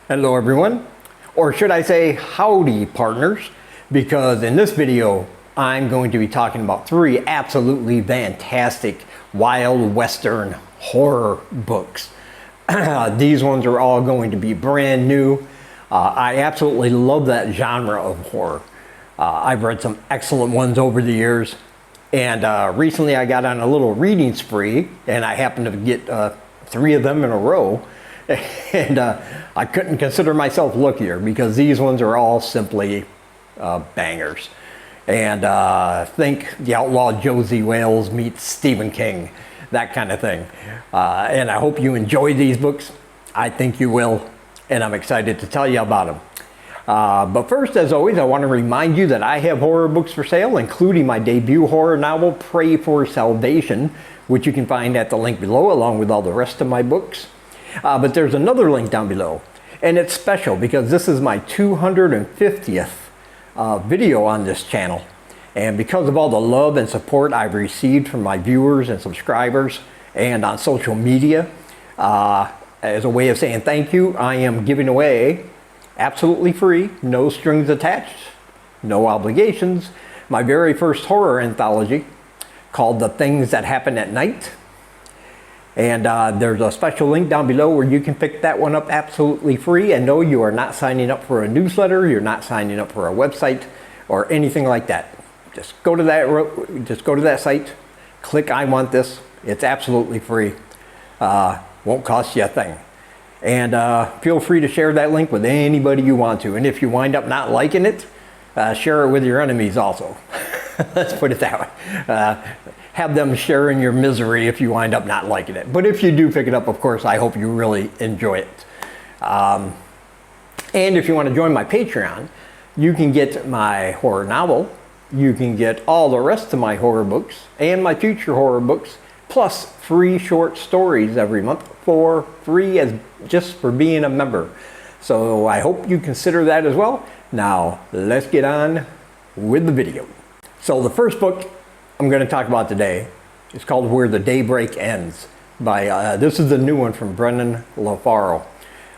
Hello everyone, or should I say howdy partners, because in this video I'm going to be talking about 3 absolutely fantastic wild western horror books. These ones are all going to be brand new. I absolutely love that genre of horror. I've read some excellent ones over the years, and recently I got on a little reading spree and I happened to get 3 of them in a row. And I couldn't consider myself luckier because these ones are all simply bangers. And think The Outlaw Josie Wales meets Stephen King, that kind of thing. And I hope you enjoy these books. I think you will, and I'm excited to tell you about them. But first, as always, I want to remind you that I have horror books for sale, including my debut horror novel, Pray for Salvation, which you can find at the link below, along with all the rest of my books. But there's another link down below, and it's special because this is my 250th video on this channel. And because of all the love and support I've received from my viewers and subscribers and on social media, as a way of saying thank you, I am giving away, absolutely free, no strings attached, no obligations, my very first horror anthology called The Things That Happen at Night. And there's a special link down below where you can pick that one up absolutely free. And no, you are not signing up for a newsletter. You're not signing up for a website or anything like that. Just go to that site, click I want this. It's absolutely free. Won't cost you a thing. And feel free to share that link with anybody you want to. And if you wind up not liking it, share it with your enemies also. Let's put it that way. Have them share in your misery if you wind up not liking it. But if you do pick it up, of course, I hope you really enjoy it. And if you want to join my Patreon, you can get my horror novel, you can get all the rest of my horror books and my future horror books, plus free short stories every month for free, as just for being a member. So I hope you consider that as well. Now, let's get on with the video. So the first book I'm going to talk about today is called Where the Daybreak Ends. This is the new one from Brendan LaFaro.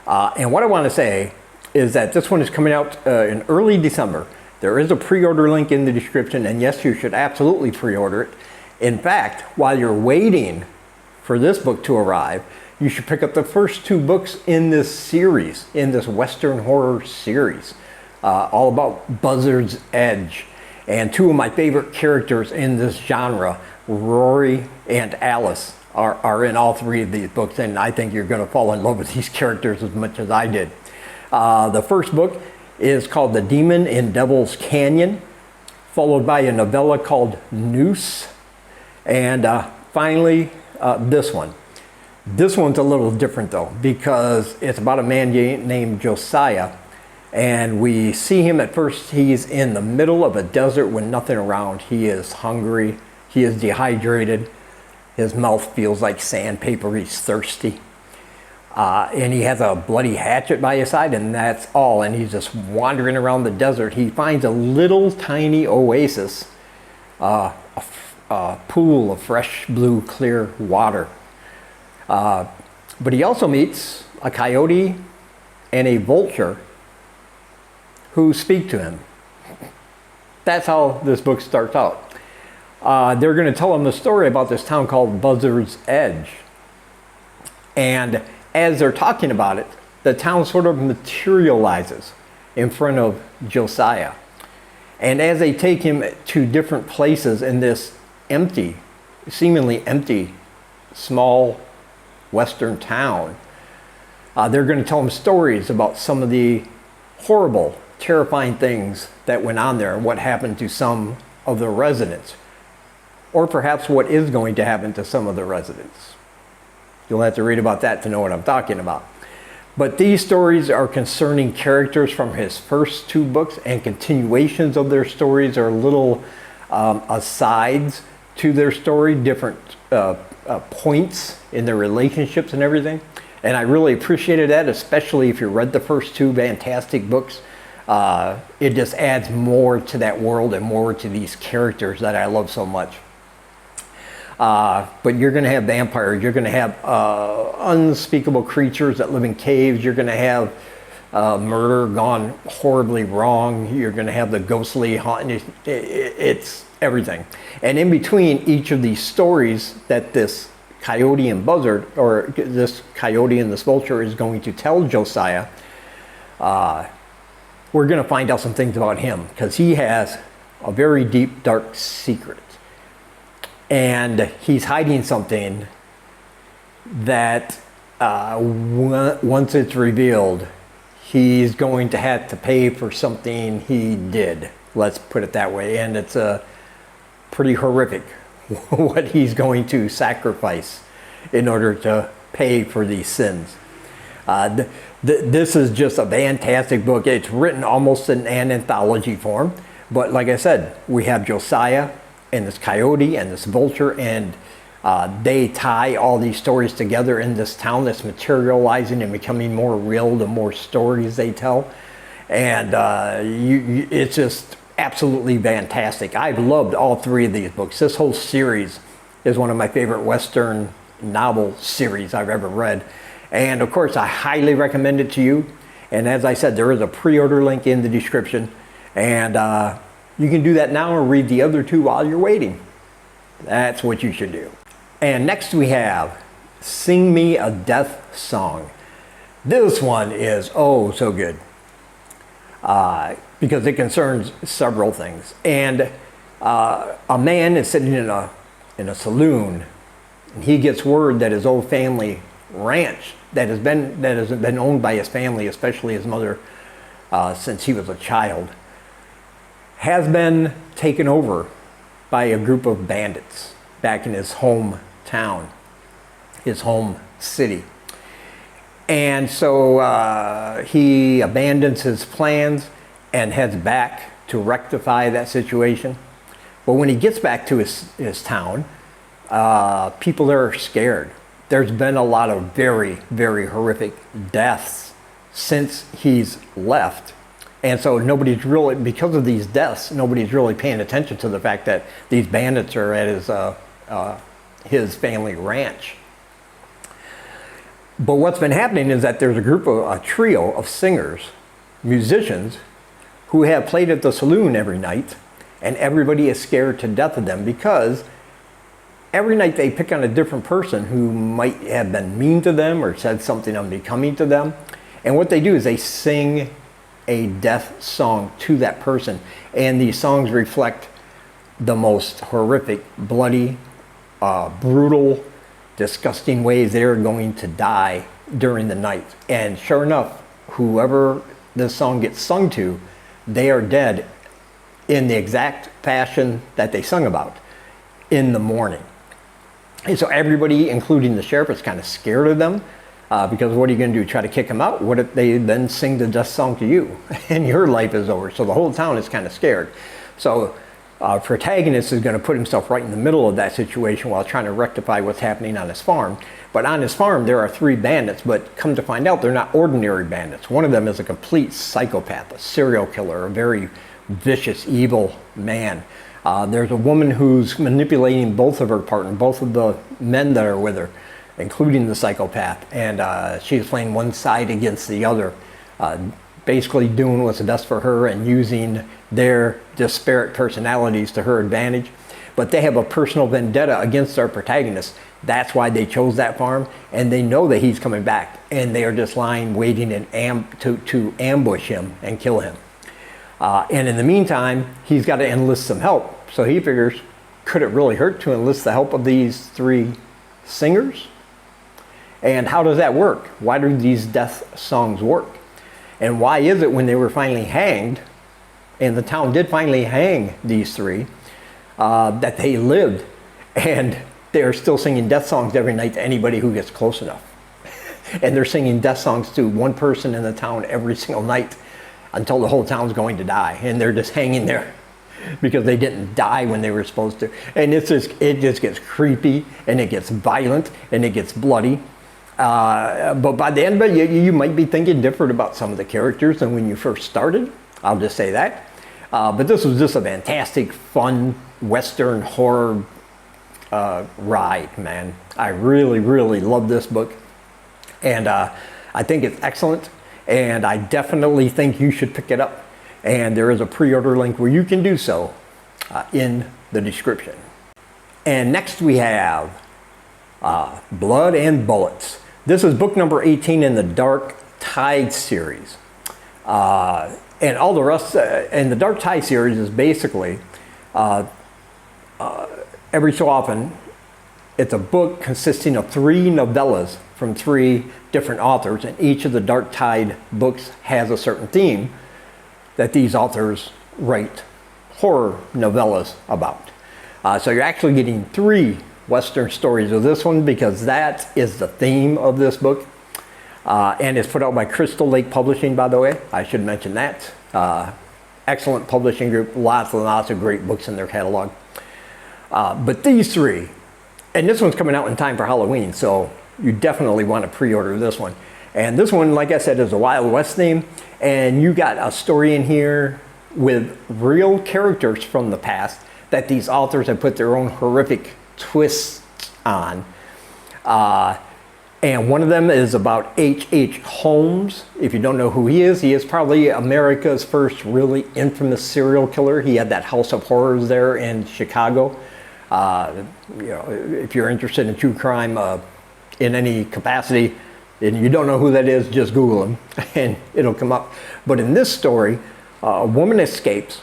And what I want to say is that this one is coming out in early December. There is a pre-order link in the description, and yes, you should absolutely pre-order it. In fact, while you're waiting for this book to arrive, you should pick up the first 2 books in this series, in this Western horror series, all about Buzzard's Edge. And 2 of my favorite characters in this genre, Rory and Alice, are in all 3 of these books, and I think you're going to fall in love with these characters as much as I did. The first book is called The Demon in Devil's Canyon, followed by a novella called Noose, and finally this one. This one's a little different though, because it's about a man named Josiah. And we see him at first, he's in the middle of a desert with nothing around. He is hungry, he is dehydrated, his mouth feels like sandpaper, he's thirsty. And he has a bloody hatchet by his side, and that's all. And he's just wandering around the desert. He finds a little tiny oasis, a pool of fresh blue clear water. But he also meets a coyote and a vulture who speak to him. That's how this book starts out. They're going to tell him the story about this town called Buzzard's Edge. And as they're talking about it, the town sort of materializes in front of Josiah. And as they take him to different places in this empty, seemingly empty, small western town, they're going to tell him stories about some of the horrible, terrifying things that went on there and what happened to some of the residents, or perhaps what is going to happen to some of the residents. You'll have to read about that to know what I'm talking about. But these stories are concerning characters from his first 2 books, and continuations of their stories are little asides to their story, different points in their relationships and everything. And I really appreciated that, especially if you read the first 2 fantastic books. It just adds more to that world and more to these characters that I love so much. But you're going to have vampires, you're going to have unspeakable creatures that live in caves, you're going to have murder gone horribly wrong. You're going to have the ghostly haunting. It's everything. And in between each of these stories that this coyote and buzzard, or this coyote and this vulture is going to tell Josiah, we're going to find out some things about him, because he has a very deep, dark secret. And he's hiding something that once it's revealed, he's going to have to pay for something he did. Let's put it that way. And it's pretty horrific what he's going to sacrifice in order to pay for these sins. This is just a fantastic book. It's written almost in an anthology form. But like I said, we have Josiah and this coyote and this vulture, and they tie all these stories together in this town that's materializing and becoming more real the more stories they tell. And it's just absolutely fantastic. I've loved all three of these books. This whole series is one of my favorite Western novel series I've ever read. And of course, I highly recommend it to you. And as I said, there is a pre-order link in the description. And you can do that now or read the other two while you're waiting. That's what you should do. And next we have Sing Me a Death Song. This one is oh so good, because it concerns several things. And a man is sitting in a saloon, and he gets word that his old family ranch that has been owned by his family, especially his mother, since he was a child, has been taken over by a group of bandits back in his hometown, his home city. And so he abandons his plans and heads back to rectify that situation. But when he gets back to his town, people there are scared. There's been a lot of very, very horrific deaths since he's left. And so nobody's really, because of these deaths, nobody's really paying attention to the fact that these bandits are at his family ranch. But what's been happening is that there's a trio of singers, musicians, who have played at the saloon every night, and everybody is scared to death of them, because every night they pick on a different person who might have been mean to them or said something unbecoming to them. And what they do is they sing a death song to that person. And these songs reflect the most horrific, bloody, brutal, disgusting ways they're going to die during the night. And sure enough, whoever this song gets sung to, they are dead in the exact fashion that they sung about in the morning. And so everybody, including the sheriff, is kind of scared of them, because what are you going to do, try to kick them out? What if they then sing the death song to you and your life is over? So the whole town is kind of scared. So protagonist is going to put himself right in the middle of that situation while trying to rectify what's happening on his farm. But on his farm, there are three bandits, but come to find out, they're not ordinary bandits. One of them is a complete psychopath, a serial killer, a very vicious, evil man. There's a woman who's manipulating both of her partners, both of the men that are with her, including the psychopath. And she's playing one side against the other, basically doing what's best for her and using their disparate personalities to her advantage. But they have a personal vendetta against our protagonist. That's why they chose that farm, and they know that he's coming back, and they are just lying, waiting to ambush him and kill him. And in the meantime, he's got to enlist some help. So he figures, could it really hurt to enlist the help of these three singers? And how does that work? Why do these death songs work? And why is it when they were finally hanged, and the town did finally hang these three, that they lived, and they're still singing death songs every night to anybody who gets close enough? And they're singing death songs to one person in the town every single night until the whole town's going to die, and they're just hanging there because they didn't die when they were supposed to. And it just gets creepy, and it gets violent, and it gets bloody. But by the end of it, you might be thinking different about some of the characters than when you first started. I'll just say that. But this was just a fantastic, fun, Western horror ride, man. I really, really love this book. And I think it's excellent. and I definitely think you should pick it up. And there is a pre-order link where you can do so in the description. And next we have Blood and Bullets. This is book number 18 in the Dark Tide series. And all the rest, and the Dark Tide series is basically, every so often, it's a book consisting of 3 novellas from 3 different authors, and each of the Dark Tide books has a certain theme that these authors write horror novellas about. So you're actually getting 3 Western stories of this one because that is the theme of this book. And it's put out by Crystal Lake Publishing, by the way. I should mention that. Excellent publishing group, lots and lots of great books in their catalog. But these 3, and this one's coming out in time for Halloween, so you definitely want to pre-order this one. And this one, like I said, is a Wild West theme, and you got a story in here with real characters from the past that these authors have put their own horrific twists on. And one of them is about H.H. Holmes. If you don't know who he is probably America's first really infamous serial killer. He had that house of horrors there in Chicago. You know, if you're interested in true crime in any capacity, and you don't know who that is, just Google him and it'll come up. But in this story, a woman escapes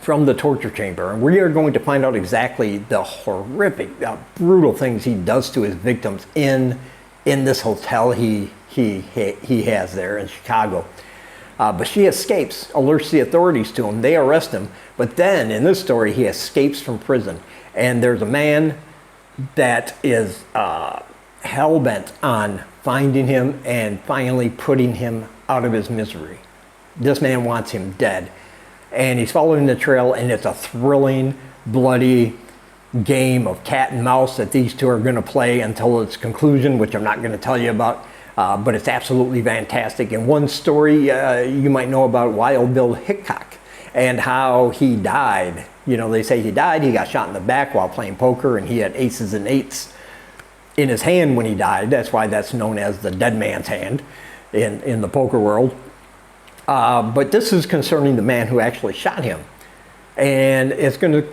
from the torture chamber, and we are going to find out exactly the horrific, brutal things he does to his victims in this hotel he has there in Chicago. But she escapes, alerts the authorities to him, they arrest him, but then in this story he escapes from prison, and there's a man that is hell-bent on finding him and finally putting him out of his misery. This man wants him dead, and he's following the trail, and it's a thrilling, bloody game of cat and mouse that these 2 are going to play until its conclusion, which I'm not going to tell you about, but it's absolutely fantastic. And one story you might know about Wild Bill Hickok and how he died. You know, they say he died, he got shot in the back while playing poker, and he had aces and 8s in his hand when he died. That's why that's known as the dead man's hand in the poker world. But this is concerning the man who actually shot him, and it's going to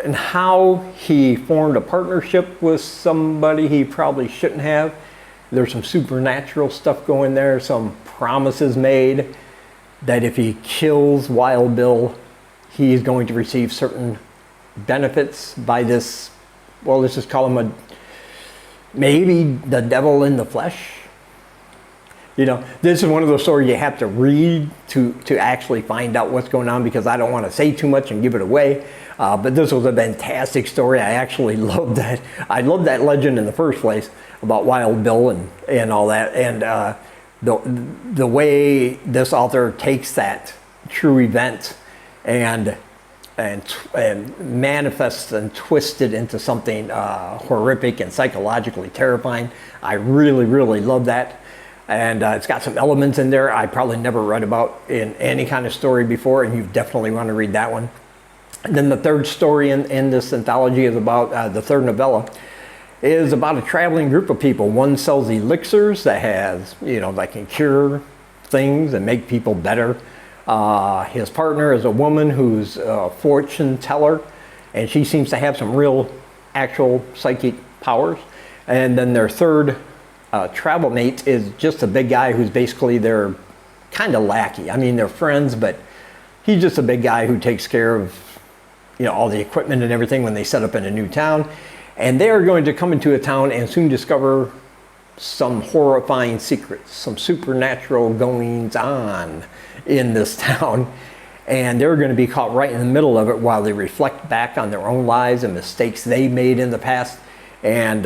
and how he formed a partnership with somebody he probably shouldn't have. There's some supernatural stuff going there, some promises made that if he kills Wild Bill, he's going to receive certain benefits by this, well, let's just call him maybe the devil in the flesh. You know, this is one of those stories you have to read to actually find out what's going on, because I don't want to say too much and give it away. But this was a fantastic story. I actually loved that. I loved that legend in the first place about Wild Bill and all that. And the way this author takes that true event and manifests and twists it into something horrific and psychologically terrifying. I really, really love that. And it's got some elements in there I probably never read about in any kind of story before, and you definitely want to read that one. And then the third story in this anthology is about, the third novella, is about a traveling group of people. One sells elixirs that can cure things and make people better. His partner is a woman who's a fortune teller, and she seems to have some real, actual psychic powers. And then their third travel mate is just a big guy who's basically their kind of lackey. I mean, they're friends, but he's just a big guy who takes care of, all the equipment and everything when they set up in a new town. And they are going to come into a town and soon discover some horrifying secrets, some supernatural goings on in this town. And they're going to be caught right in the middle of it while they reflect back on their own lives and mistakes they made in the past. And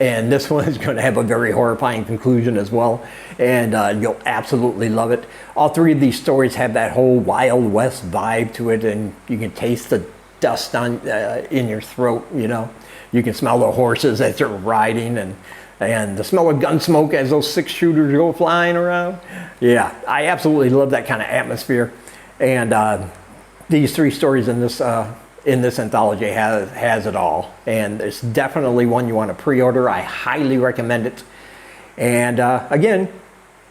and this one is going to have a very horrifying conclusion as well, and you'll absolutely love it. All 3 of these stories have that whole Wild West vibe to it, and you can taste the dust in your throat. You can smell the horses as they're riding, and the smell of gun smoke as those 6-shooters go flying around. Yeah, I absolutely love that kind of atmosphere, and these 3 stories in this anthology has it all, and it's definitely one you want to pre-order. I highly recommend it. And again,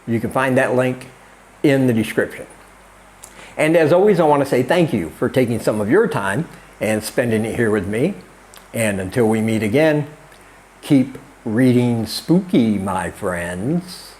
you can find that link in the description. And as always, I want to say thank you for taking some of your time and spending it here with me. And until we meet again, keep reading spooky, my friends.